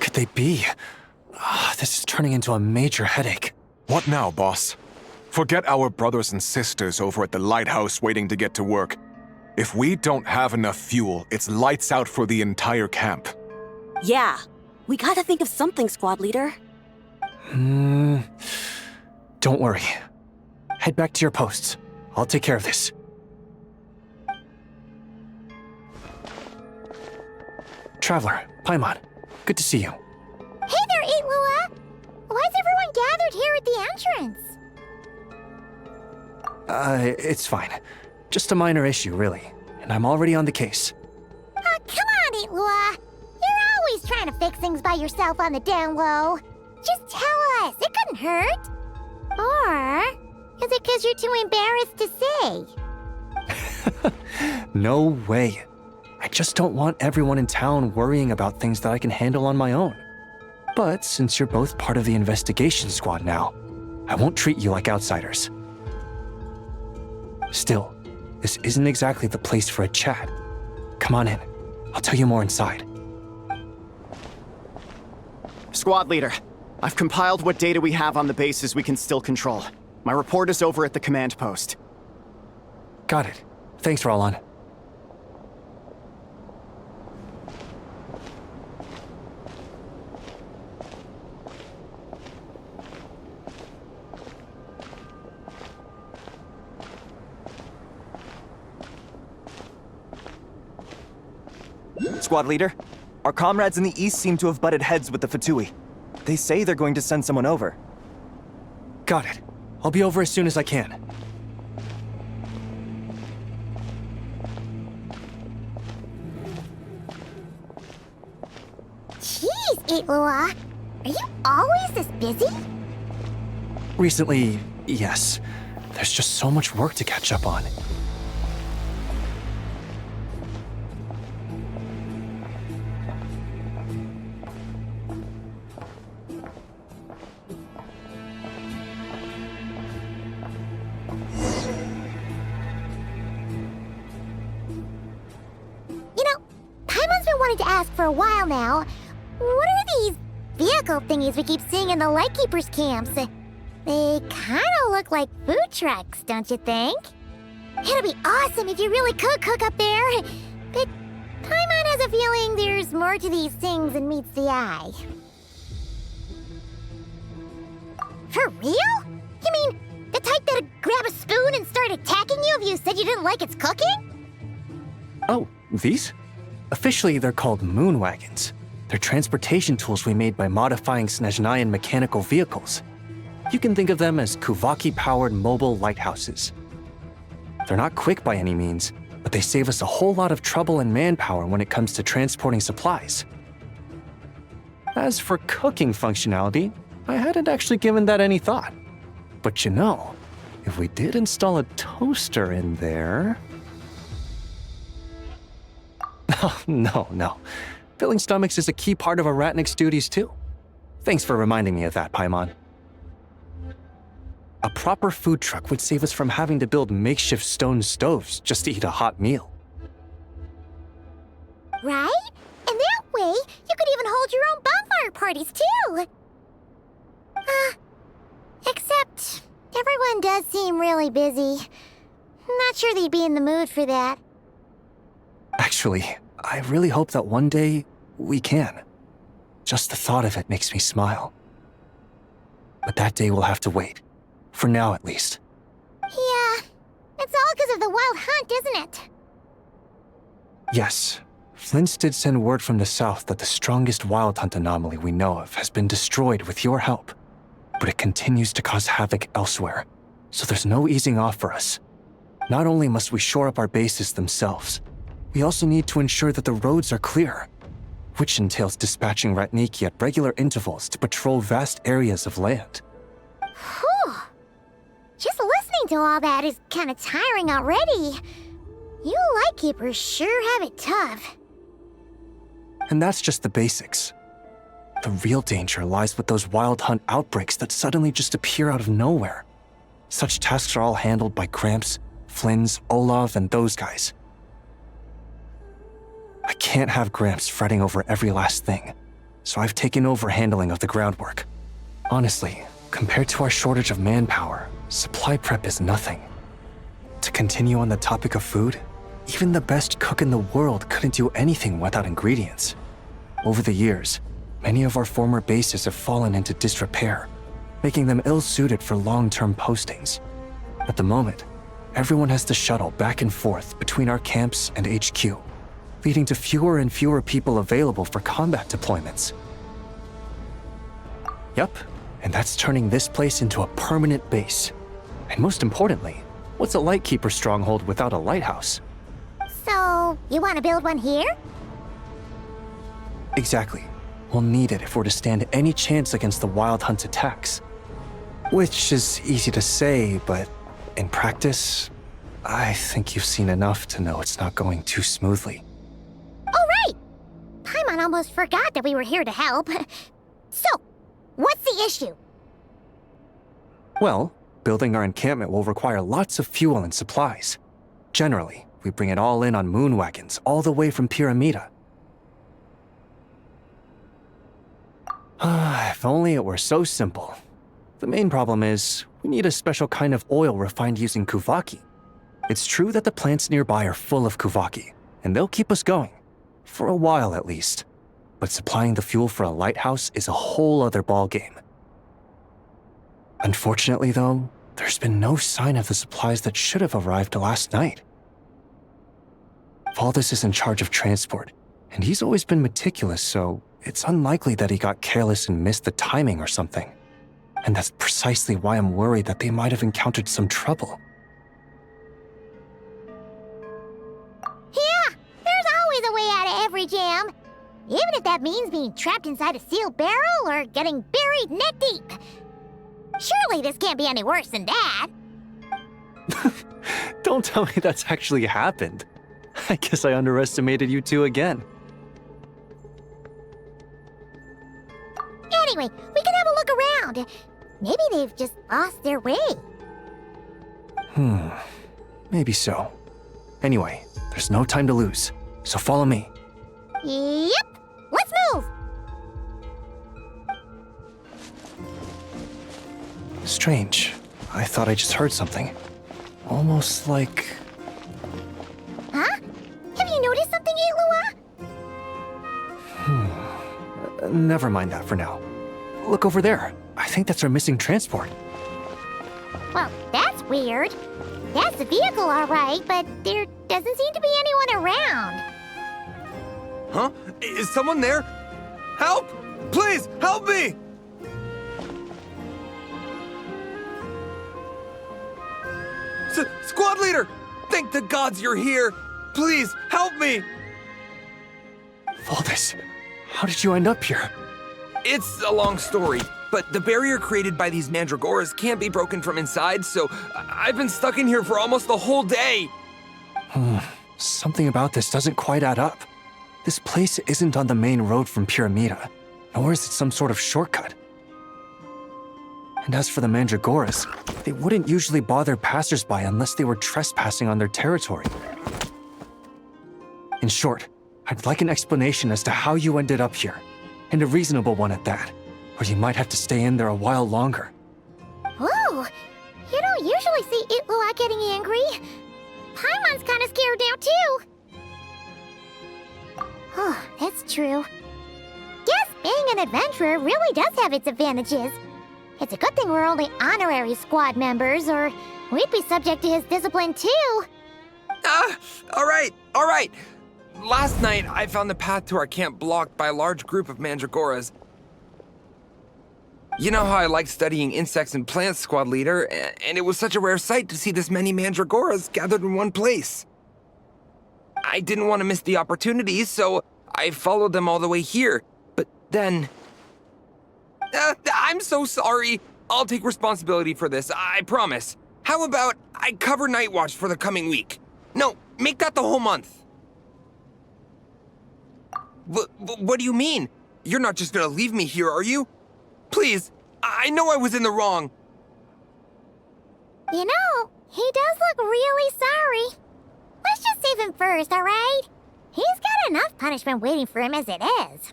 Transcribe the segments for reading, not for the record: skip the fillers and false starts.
could they be? This is turning into a major headache. What now, boss? Forget our brothers and sisters over at the lighthouse waiting to get to work. If we don't have enough fuel, it's lights out for the entire camp. Yeah, we gotta think of something, squad leader. Don't worry. Head back to your posts. I'll take care of this. Traveler, Paimon, good to see you. Hey there, Lua! Why's everyone gathered here at the entrance? It's fine. Just a minor issue, really. And I'm already on the case. Come on, Lua! You're always trying to fix things by yourself on the down low. Just tell us, it couldn't hurt. Or is it because you're too embarrassed to say? No way. I just don't want everyone in town worrying about things that I can handle on my own. But since you're both part of the investigation squad now, I won't treat you like outsiders. Still, this isn't exactly the place for a chat. Come on in. I'll tell you more inside. Squad leader, I've compiled what data we have on the bases we can still control. My report is over at the command post. Got it. Thanks, Roland. Squad leader, our comrades in the east seem to have butted heads with the Fatui. They say they're going to send someone over. Got it. I'll be over as soon as I can. Jeez, Lua! Are you always this busy? Recently, yes. There's just so much work to catch up on. Wanted to ask for a while now. What are these vehicle thingies we keep seeing in the Lightkeepers camps? They kinda look like food trucks, don't you think? It'd be awesome if you really could cook up there. But Paimon has a feeling there's more to these things than meets the eye. For real? You mean the type that'd grab a spoon and start attacking you if you said you didn't like its cooking? Oh, these? Officially, they're called moon wagons. They're transportation tools we made by modifying Snezhnayan mechanical vehicles. You can think of them as Kuvaki-powered mobile lighthouses. They're not quick by any means, but they save us a whole lot of trouble and manpower when it comes to transporting supplies. As for cooking functionality, I hadn't actually given that any thought. But you know, if we did install a toaster in there... Oh, no. Filling stomachs is a key part of Arachnic's duties, too. Thanks for reminding me of that, Paimon. A proper food truck would save us from having to build makeshift stone stoves just to eat a hot meal. Right? And that way, you could even hold your own bonfire parties, too! Except, everyone does seem really busy. Not sure they'd be in the mood for that. Actually, I really hope that one day we can. Just the thought of it makes me smile. But that day will have to wait. For now, at least. Yeah, it's all because of the wild hunt, isn't it? Yes. Flint's did send word from the south that the strongest wild hunt anomaly we know of has been destroyed with your help. But it continues to cause havoc elsewhere, so there's no easing off for us. Not only must we shore up our bases themselves, we also need to ensure that the roads are clear, which entails dispatching Ratniki at regular intervals to patrol vast areas of land. Whew. Just listening to all that is kind of tiring already. You Lightkeepers sure have it tough. And that's just the basics. The real danger lies with those wild hunt outbreaks that suddenly just appear out of nowhere. Such tasks are all handled by Gramps, Flynn's, Olav, and those guys. I can't have Gramps fretting over every last thing, so I've taken over handling of the groundwork. Honestly, compared to our shortage of manpower, supply prep is nothing. To continue on the topic of food, even the best cook in the world couldn't do anything without ingredients. Over the years, many of our former bases have fallen into disrepair, making them ill-suited for long-term postings. At the moment, everyone has to shuttle back and forth between our camps and HQ, leading to fewer and fewer people available for combat deployments. Yup, and that's turning this place into a permanent base. And most importantly, what's a Lightkeeper stronghold without a lighthouse? So, you want to build one here? Exactly. We'll need it if we're to stand any chance against the Wild Hunt's attacks. Which is easy to say, but in practice, I think you've seen enough to know it's not going too smoothly. Oh, right! Paimon almost forgot that we were here to help. So, what's the issue? Well, building our encampment will require lots of fuel and supplies. Generally, we bring it all in on moon wagons all the way from Pyramida. If only it were so simple. The main problem is, we need a special kind of oil refined using Kuvaki. It's true that the plants nearby are full of Kuvaki, and they'll keep us going. For a while at least. But supplying the fuel for a lighthouse is a whole other ballgame. Unfortunately though, there's been no sign of the supplies that should have arrived last night. Valdis is in charge of transport, and he's always been meticulous, so it's unlikely that he got careless and missed the timing or something. And that's precisely why I'm worried that they might have encountered some trouble. Yeah, there's always a way out of every jam. Even if that means being trapped inside a sealed barrel or getting buried neck deep. Surely this can't be any worse than that. Don't tell me that's actually happened. I guess I underestimated you two again. Anyway, we can have a look around. Maybe they've just lost their way. Maybe so. Anyway, there's no time to lose, so follow me. Yep, let's move. Strange. I thought I just heard something. Almost like... Huh? Have you noticed something, Ilua? Never mind that for now. Look over there. I think that's our missing transport. Well, that's weird. That's the vehicle, all right, but there doesn't seem to be anyone around. Huh? Is someone there? Help! Please, help me! Squad leader! Thank the gods you're here! Please, help me! Valdis, how did you end up here? It's a long story, but the barrier created by these mandragoras can't be broken from inside, so I've been stuck in here for almost the whole day. Something about this doesn't quite add up. This place isn't on the main road from Pyramida, nor is it some sort of shortcut. And as for the mandragoras, they wouldn't usually bother passersby unless they were trespassing on their territory. In short, I'd like an explanation as to how you ended up here, and a reasonable one at that, or you might have to stay in there a while longer. Ooh, you don't usually see Ilua getting angry. Paimon's kind of scared now, too. Oh, that's true. Guess being an adventurer really does have its advantages. It's a good thing we're only honorary squad members, or we'd be subject to his discipline, too. All right. Last night, I found the path to our camp blocked by a large group of mandragoras. You know how I like studying insects and plants, squad leader, and it was such a rare sight to see this many mandragoras gathered in one place. I didn't want to miss the opportunity, so I followed them all the way here. But then... I'm so sorry. I'll take responsibility for this, I promise. How about I cover Night Watch for the coming week? No, make that the whole month. What do you mean? You're not just gonna leave me here, are you? Please, I know I was in the wrong. You know, he does look really sorry. Let's just save him first, all right? He's got enough punishment waiting for him as it is.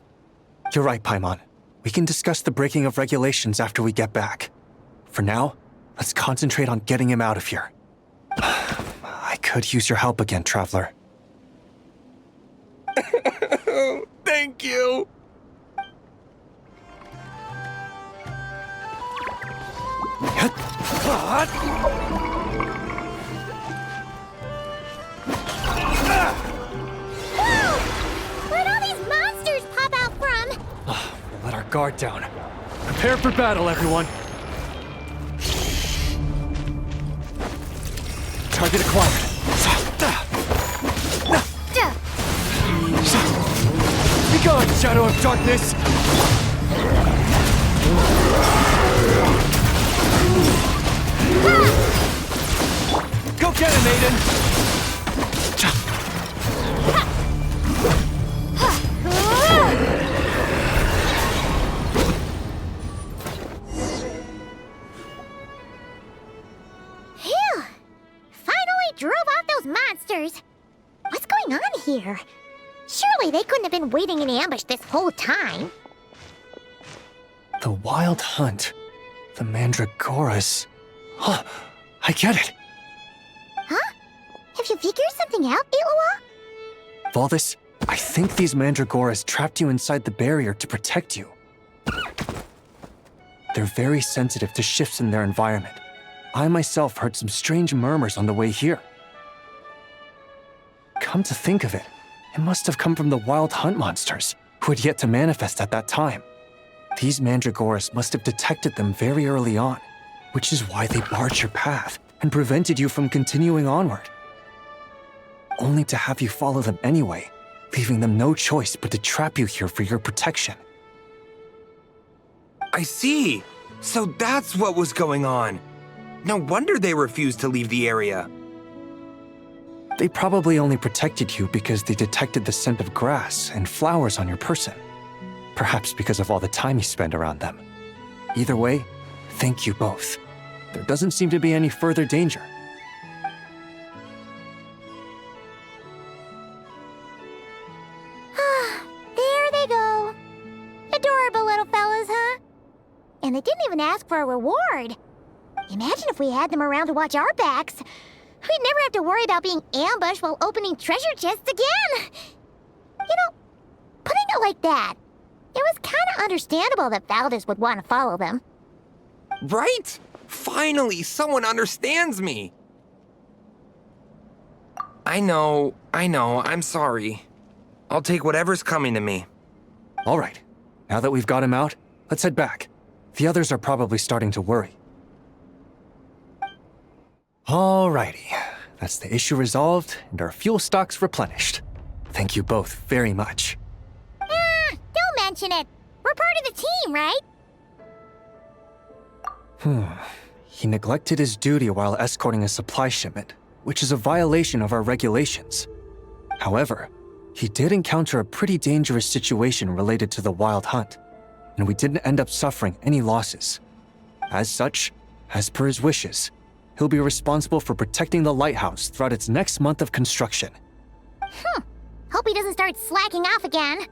You're right, Paimon. We can discuss the breaking of regulations after we get back. For now, let's concentrate on getting him out of here. I could use your help again, Traveler. Thank you! Where'd all these monsters pop out from? We'll let our guard down. Prepare for battle, everyone. Target acquired. Be gone, Shadow of Darkness! Go get him, Aiden! Phew! Finally drove off those monsters! What's going on here? Surely they couldn't have been waiting in ambush this whole time. The Wild Hunt. The Mandragoras. Huh, I get it. Huh? Have you figured something out, Illawa? Valvyn, I think these Mandragoras trapped you inside the barrier to protect you. They're very sensitive to shifts in their environment. I myself heard some strange murmurs on the way here. Come to think of it, it must have come from the Wild Hunt monsters, who had yet to manifest at that time. These Mandragoras must have detected them very early on, which is why they barred your path and prevented you from continuing onward. Only to have you follow them anyway, leaving them no choice but to trap you here for your protection. I see. So that's what was going on. No wonder they refused to leave the area. They probably only protected you because they detected the scent of grass and flowers on your person. Perhaps because of all the time you spend around them. Either way, thank you both. There doesn't seem to be any further danger. There they go. Adorable little fellas, huh? And they didn't even ask for a reward. Imagine if we had them around to watch our backs. We'd never have to worry about being ambushed while opening treasure chests again. You know, putting it like that, it was kind of understandable that Valvyn would want to follow them. Right? Finally, someone understands me. I know, I'm sorry. I'll take whatever's coming to me. All right, now that we've got him out, let's head back. The others are probably starting to worry. Alrighty, that's the issue resolved and our fuel stocks replenished. Thank you both very much. Don't mention it. We're part of the team, right? He neglected his duty while escorting a supply shipment, which is a violation of our regulations. However, he did encounter a pretty dangerous situation related to the Wild Hunt, and we didn't end up suffering any losses. As such, as per his wishes, he'll be responsible for protecting the lighthouse throughout its next month of construction. Hope he doesn't start slacking off again. Now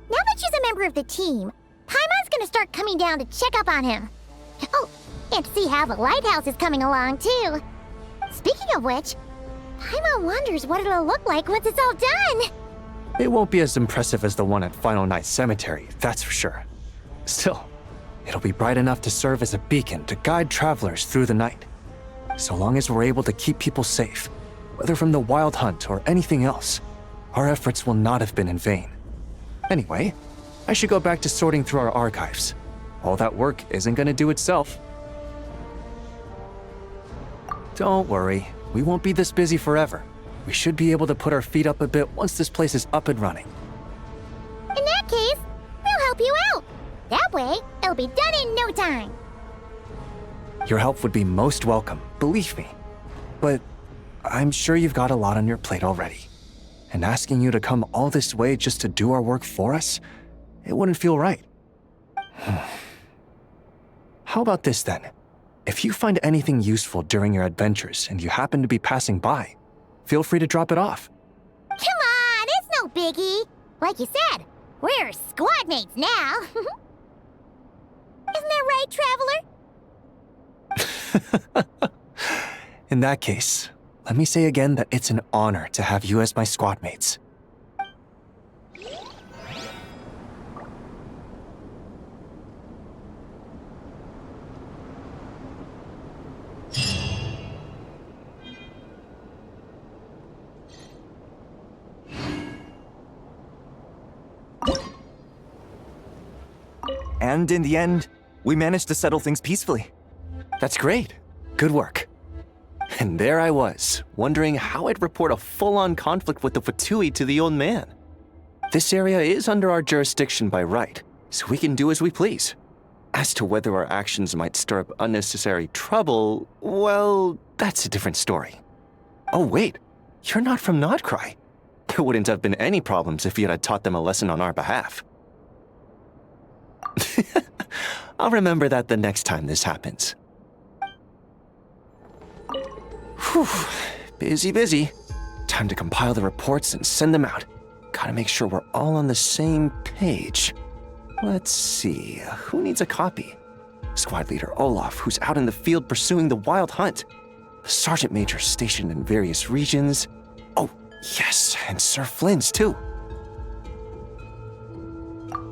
that she's a member of the team, Paimon's gonna start coming down to check up on him. Oh, and to see how the lighthouse is coming along, too. Speaking of which, Paimon wonders what it'll look like once it's all done. It won't be as impressive as the one at Final Night Cemetery, that's for sure. Still, it'll be bright enough to serve as a beacon to guide travelers through the night. So long as we're able to keep people safe, whether from the Wild Hunt or anything else, our efforts will not have been in vain. Anyway, I should go back to sorting through our archives. All that work isn't gonna do itself. Don't worry, we won't be this busy forever. We should be able to put our feet up a bit once this place is up and running. In that case, we'll help you out. That way, it'll be done in no time. Your help would be most welcome, believe me. But I'm sure you've got a lot on your plate already. And asking you to come all this way just to do our work for us, it wouldn't feel right. How about this then? If you find anything useful during your adventures and you happen to be passing by, feel free to drop it off. Come on, it's no biggie. Like you said, We're squad mates now. Isn't that right, Traveler? In that case, let me say again that it's an honor to have you as my squad mates. And in the end, we managed to settle things peacefully. That's great. Good work. And there I was, wondering how I'd report a full-on conflict with the Fatui to the old man. This area is under our jurisdiction by right, so we can do as we please. As to whether our actions might stir up unnecessary trouble, well, that's a different story. Oh wait, you're not from Notcry. There wouldn't have been any problems if you had taught them a lesson on our behalf. I'll remember that the next time this happens. Whew, busy. Time to compile the reports and send them out. Gotta make sure we're all on the same page. Let's see, who needs a copy? Squad leader Olaf, who's out in the field pursuing the wild hunt. The sergeant major stationed in various regions. Oh, yes, and Sir Flynn's too.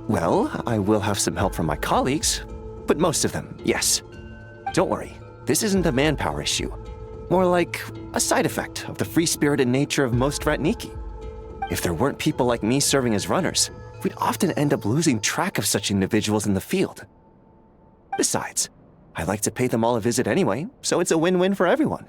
Well, I will have some help from my colleagues, but most of them, yes. Don't worry, this isn't a manpower issue. More like a side effect of the free-spirited nature of most Ratniki. If there weren't people like me serving as runners, we'd often end up losing track of such individuals in the field. Besides, I like to pay them all a visit anyway, so it's a win-win for everyone.